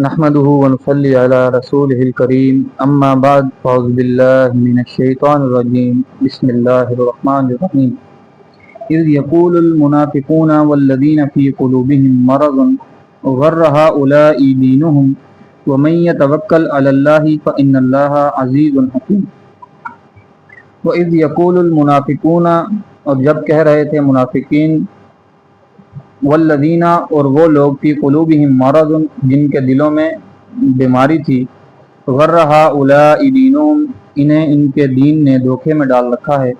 نحمده ونصلي على رسوله الكريم اما بعد فاعوذ بالله من الشيطان الرجيم بسم الله الرحمن الرحيم اذ يقول المنافقون والذين في قلوبهم مرض غر هؤلاء دينهم ومن يتوكل على الله فإن الله عزيز حكيم وَإِذْ يَقُولُ الْمُنَافِقُونَ اور جب کہہ رہے تھے منافقین والذین اور وہ لوگ فی قلوبہم مرض جن کے دلوں میں بیماری تھی غر ہؤلاء دینہم انہیں ان کے دین نے دھوکے میں ڈال رکھا ہے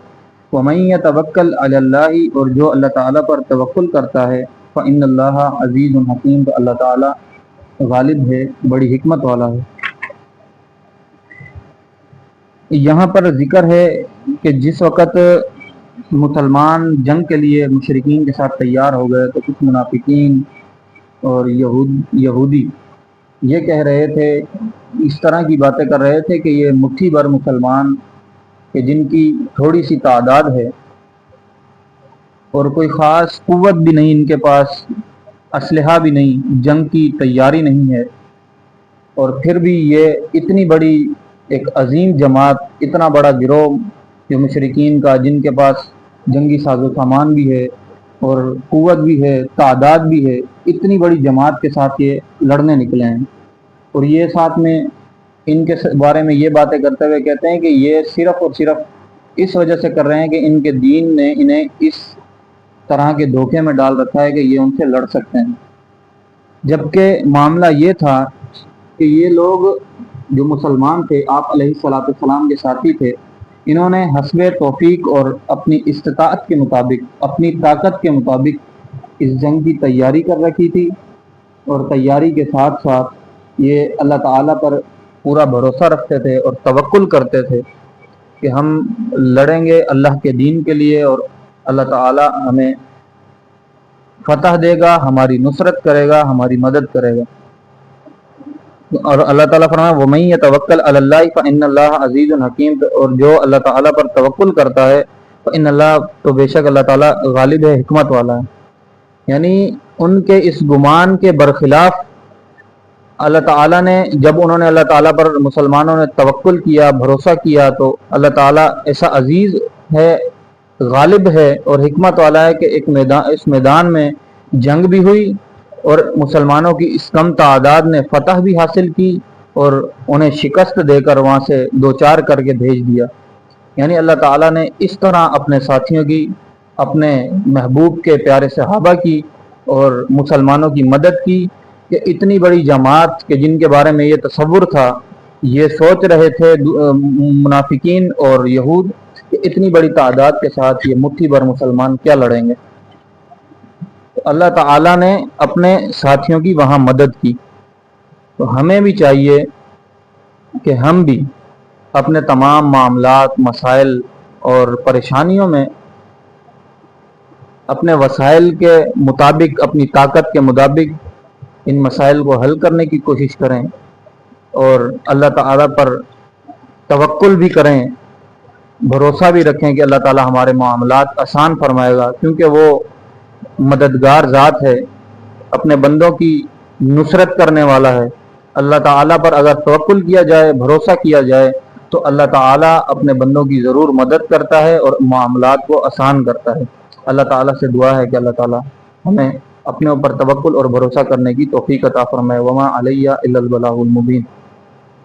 وَمَن يَتَوَكَّلْ عَلَى اللَّهِ اور جو اللہ تعالیٰ پر توکل کرتا ہے فَإِنَّ اللَّهَ عَزِيزٌ حَكِيمٌ تو اللہ تعالیٰ غالب ہے بڑی حکمت والا ہے۔ یہاں پر ذکر ہے کہ جس وقت مسلمان جنگ کے لیے مشرکین کے ساتھ تیار ہو گئے تو کچھ منافقین اور یہودی یہ کہہ رہے تھے، اس طرح کی باتیں کر رہے تھے کہ یہ مٹھی بھر مسلمان کہ جن کی تھوڑی سی تعداد ہے اور کوئی خاص قوت بھی نہیں ان کے پاس، اسلحہ بھی نہیں، جنگ کی تیاری نہیں ہے، اور پھر بھی یہ اتنی بڑی ایک عظیم جماعت، اتنا بڑا گروہ جو مشرکین کا جن کے پاس جنگی ساز و سامان بھی ہے اور قوت بھی ہے، تعداد بھی ہے، اتنی بڑی جماعت کے ساتھ یہ لڑنے نکلے ہیں، اور یہ ساتھ میں ان کے بارے میں یہ باتیں کرتے ہوئے کہتے ہیں کہ یہ صرف اور صرف اس وجہ سے کر رہے ہیں کہ ان کے دین نے انہیں اس طرح کے دھوکے میں ڈال رکھا ہے کہ یہ ان سے لڑ سکتے ہیں، جبکہ معاملہ یہ تھا کہ یہ لوگ جو مسلمان تھے آپ علیہ السلام کے ساتھی تھے، انہوں نے حسب توفیق اور اپنی استطاعت کے مطابق، اپنی طاقت کے مطابق اس جنگ کی تیاری کر رکھی تھی، اور تیاری کے ساتھ ساتھ یہ اللہ تعالیٰ پر پورا بھروسہ رکھتے تھے اور توکل کرتے تھے کہ ہم لڑیں گے اللہ کے دین کے لیے اور اللہ تعالیٰ ہمیں فتح دے گا، ہماری نصرت کرے گا، ہماری مدد کرے گا۔ اور اللہ تعالیٰ فرمایا وَمَن يَتَوَكَّلْ عَلَى اللَّهِ فَإِنَّ اللَّهَ عَزِيزٌ حَكِيمٌ اور جو اللہ تعالیٰ پر توکل کرتا ہے فَإِنَّ اللَّهَ تو بے شک اللہ تعالیٰ غالب ہے، حکمت والا ہے۔ یعنی ان کے اس گمان کے برخلاف اللہ تعالیٰ نے، جب انہوں نے اللہ تعالیٰ پر مسلمانوں نے توکل کیا، بھروسہ کیا، تو اللہ تعالیٰ ایسا عزیز ہے، غالب ہے اور حکمت والا ہے کہ اس میدان میں جنگ بھی ہوئی اور مسلمانوں کی اس کم تعداد نے فتح بھی حاصل کی اور انہیں شکست دے کر وہاں سے دوچار کر کے بھیج دیا۔ یعنی اللہ تعالیٰ نے اس طرح اپنے ساتھیوں کی، اپنے محبوب کے پیارے صحابہ کی اور مسلمانوں کی مدد کی کہ اتنی بڑی جماعت کہ جن کے بارے میں یہ تصور تھا، یہ سوچ رہے تھے منافقین اور یہود کہ اتنی بڑی تعداد کے ساتھ یہ مٹھی بھر مسلمان کیا لڑیں گے، اللہ تعالیٰ نے اپنے ساتھیوں کی وہاں مدد کی۔ تو ہمیں بھی چاہیے کہ ہم بھی اپنے تمام معاملات، مسائل اور پریشانیوں میں اپنے وسائل کے مطابق، اپنی طاقت کے مطابق ان مسائل کو حل کرنے کی کوشش کریں اور اللہ تعالیٰ پر توکل بھی کریں، بھروسہ بھی رکھیں کہ اللہ تعالیٰ ہمارے معاملات آسان فرمائے گا، کیونکہ وہ مددگار ذات ہے، اپنے بندوں کی نصرت کرنے والا ہے۔ اللہ تعالیٰ پر اگر توکل کیا جائے، بھروسہ کیا جائے تو اللہ تعالیٰ اپنے بندوں کی ضرور مدد کرتا ہے اور معاملات کو آسان کرتا ہے۔ اللہ تعالیٰ سے دعا ہے کہ اللہ تعالیٰ ہمیں اپنے اوپر توکل اور بھروسہ کرنے کی توفیق عطا فرمائے۔ وما علیہ الا البلاغ المبین۔